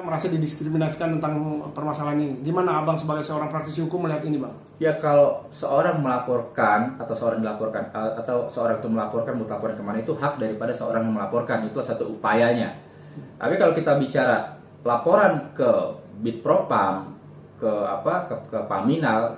merasa didiskriminasikan tentang permasalahan ini. Gimana Abang sebagai seorang praktisi hukum melihat ini, Bang? Ya, kalau seorang melaporkan atau seorang dilaporkan atau seorang itu melaporkan mau laporan kemana, itu hak daripada seorang yang melaporkan, itu satu upayanya. Tapi kalau kita bicara laporan ke Bitpropam, ke Paminal,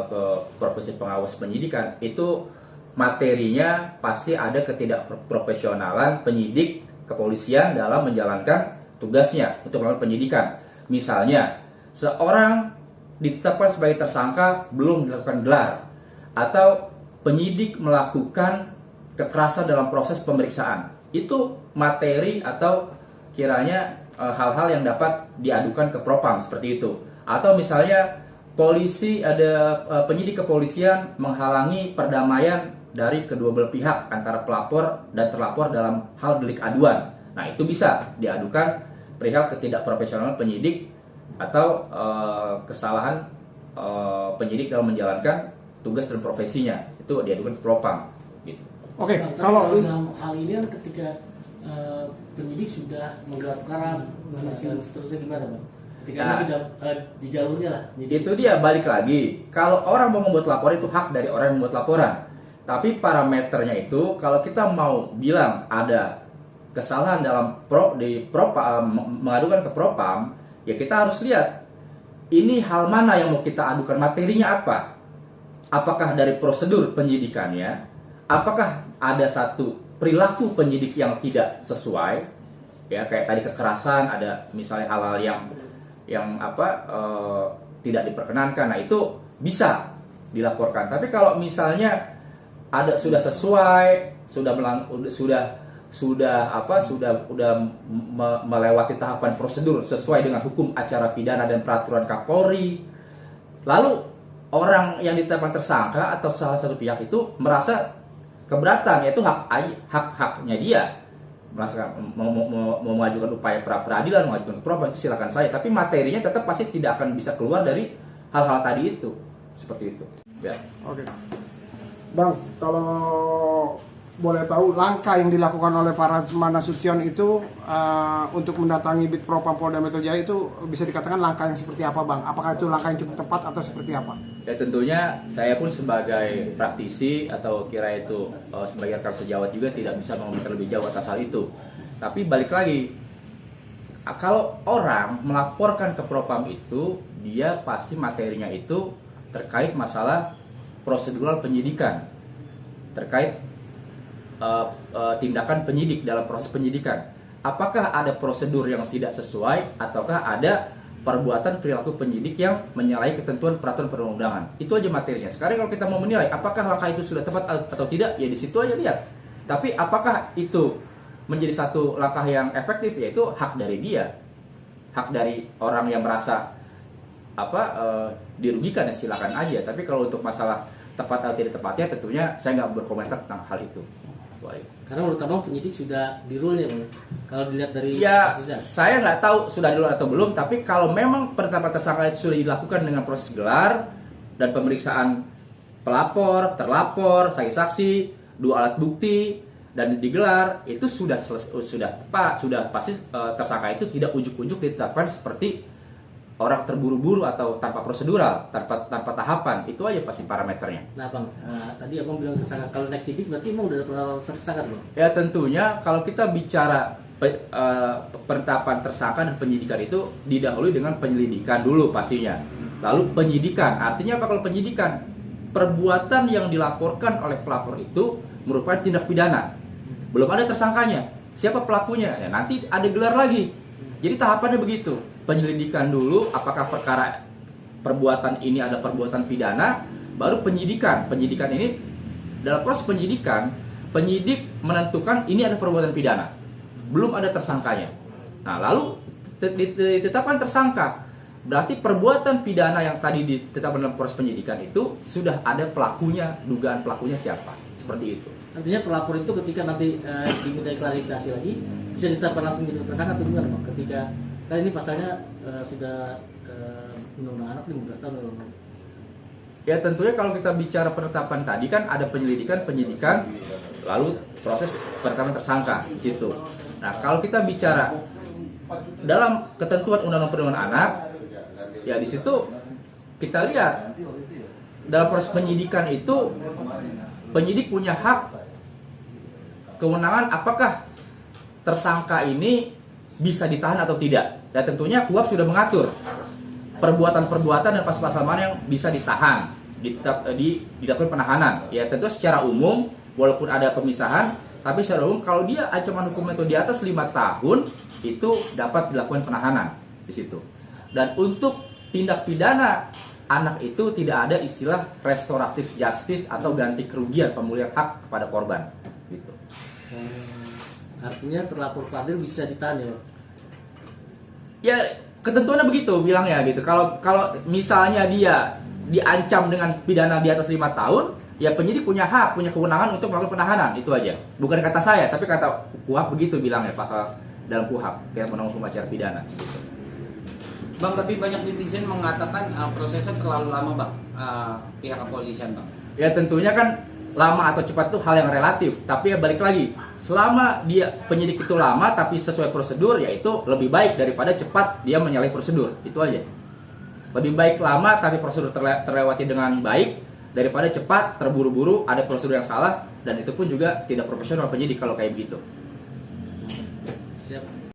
ke Profesi Pengawas Penyidikan, itu materinya pasti ada ketidakprofesionalan penyidik kepolisian dalam menjalankan tugasnya untuk melakukan penyidikan. Misalnya, seorang ditetapkan sebagai tersangka belum dilakukan gelar, atau penyidik melakukan kekerasan dalam proses pemeriksaan. Itu materi atau kiranya hal-hal yang dapat diadukan ke Propam seperti itu. Atau misalnya polisi, ada penyidik kepolisian menghalangi perdamaian dari kedua belah pihak antara pelapor dan terlapor dalam hal delik aduan. Nah, itu bisa diadukan perihal ketidakprofesionalan penyidik atau kesalahan penyidik dalam menjalankan tugas dan profesinya, itu diadukan ke Propam gitu. Oke, Nah, kalau dalam hal ini kan ketika penyidik sudah menggelar perkara dan seterusnya gimana, Bang? Ketika ini sudah di jalurnya lah. Jadi, Itu dia, balik lagi. Kalau orang mau membuat laporan, itu hak dari orang yang membuat laporan. Tapi parameternya itu, kalau kita mau bilang ada kesalahan dalam mengadukan ke Propam, ya kita harus lihat ini hal mana yang mau kita adukan, materinya apa. Apakah dari prosedur penyidikannya, apakah ada satu perilaku penyidik yang tidak sesuai, ya kayak tadi kekerasan, ada misalnya hal-hal yang tidak diperkenankan. Nah, itu bisa dilaporkan. Tapi kalau misalnya ada sudah sesuai, sudah melewati tahapan prosedur sesuai dengan hukum acara pidana dan peraturan Kapolri, lalu orang yang ditetapkan tersangka atau salah satu pihak itu merasa keberatan, yaitu haknya dia merasa mau mengajukan upaya pra peradilan, mengajukan ke Propam, itu silakan saya. Tapi materinya tetap pasti tidak akan bisa keluar dari hal-hal tadi itu, seperti itu. Ya. Oke. Bang, kalau boleh tahu langkah yang dilakukan oleh para Nasution itu untuk mendatangi Bitpropam Polda Metro Jaya itu bisa dikatakan langkah yang seperti apa, Bang? Apakah itu langkah yang cukup tepat atau seperti apa? Ya, tentunya saya pun sebagai praktisi atau kira itu sebagai rekan sejawat juga tidak bisa mengomentari lebih jauh atas hal itu. Tapi balik lagi, kalau orang melaporkan ke Propam itu, dia pasti materinya itu terkait masalah prosedural penyidikan, terkait tindakan penyidik dalam proses penyidikan. Apakah ada prosedur yang tidak sesuai, ataukah ada perbuatan perilaku penyidik yang menyalahi ketentuan peraturan perundang-undangan. Itu aja materinya. Sekarang kalau kita mau menilai apakah langkah itu sudah tepat atau tidak, ya di situ aja lihat. Tapi apakah itu menjadi satu langkah yang efektif, yaitu hak dari dia, hak dari orang yang merasa dirugikan, ya silakan aja. Tapi kalau untuk masalah tepat atau tidak tepatnya, tentunya saya nggak berkomentar tentang hal itu. karena menurut Abang penyidik sudah di rule ya, Bang? Kalau dilihat dari Ya, kasusnya. saya nggak tahu sudah di luar atau belum. Tapi kalau memang penetapan tersangka itu sudah dilakukan dengan proses gelar dan pemeriksaan pelapor, terlapor, saksi-saksi, dua alat bukti, dan digelar, itu sudah tepat, sudah pasti tersangka itu tidak ujuk-ujuk ditetapkan seperti orang terburu-buru atau tanpa prosedural, tanpa tahapan. Itu aja pasti parameternya. Nah, Bang, tadi Abang bilang tersangka. Kalau naik sidik berarti emang udah pernah tersangka, Bang? Ya, tentunya kalau kita bicara penetapan tersangka dan penyidikan itu didahului dengan penyelidikan dulu pastinya. Lalu penyidikan, artinya apa kalau penyidikan? Perbuatan yang dilaporkan oleh pelapor itu merupakan tindak pidana. Belum ada tersangkanya. Siapa pelakunya? Ya, nanti ada gelar lagi. Jadi tahapannya begitu. Penyelidikan dulu, apakah perbuatan ini ada perbuatan pidana, baru penyidikan. Penyidikan ini, dalam proses penyidikan, penyidik menentukan ini ada perbuatan pidana. Belum ada tersangkanya. Nah, lalu ditetapkan tersangka. Berarti perbuatan pidana yang tadi ditetapkan dalam proses penyidikan itu sudah ada pelakunya, dugaan pelakunya siapa. Seperti itu. Artinya pelapor itu ketika nanti diminta klarifikasi lagi, bisa ditetapkan langsung jadi tersangka atau gimana, Bang? Ketika kan ini pasalnya sudah undang-undang anak 15 tahun. Ya, tentunya kalau kita bicara penetapan tadi kan ada penyelidikan, lalu proses penetapan tersangka di situ. Nah, kalau kita bicara dalam ketentuan Undang-Undang Perlindungan Anak, ya di situ kita lihat dalam proses penyidikan itu penyidik punya hak kewenangan apakah tersangka ini bisa ditahan atau tidak. Dan tentunya KUHP sudah mengatur perbuatan-perbuatan dan pasal-pasal mana yang bisa ditahan, dilakukan penahanan. Ya tentu secara umum, walaupun ada pemisahan, tapi secara umum kalau dia ancaman hukumnya itu di atas 5 tahun, itu dapat dilakukan penahanan di situ. Dan untuk tindak pidana anak itu tidak ada istilah restoratif justice atau ganti kerugian pemulihan hak kepada korban. Gitu. Artinya terlapor Fadil bisa ditahan ya, Bang? Ya ketentuannya begitu bilangnya gitu. Kalau misalnya dia diancam dengan pidana di atas 5 tahun, ya penyidik punya hak, punya kewenangan untuk melakukan penahanan, itu aja. Bukan kata saya, tapi kata KUHP begitu bilangnya, pasal dalam KUHP, kayak Undang-Undang Hukum Acara Pidana. Gitu. Bang, tapi banyak netizen mengatakan prosesnya terlalu lama, Bang, pihak kepolisian, Bang. Ya tentunya kan lama atau cepat itu hal yang relatif, tapi ya balik lagi, selama dia penyidik itu lama tapi sesuai prosedur, yaitu lebih baik daripada cepat dia menyalahi prosedur, itu aja. Lebih baik lama tapi prosedur terlewati dengan baik daripada cepat terburu-buru ada prosedur yang salah, dan itu pun juga tidak profesional penyidik kalau kayak begitu. Siap.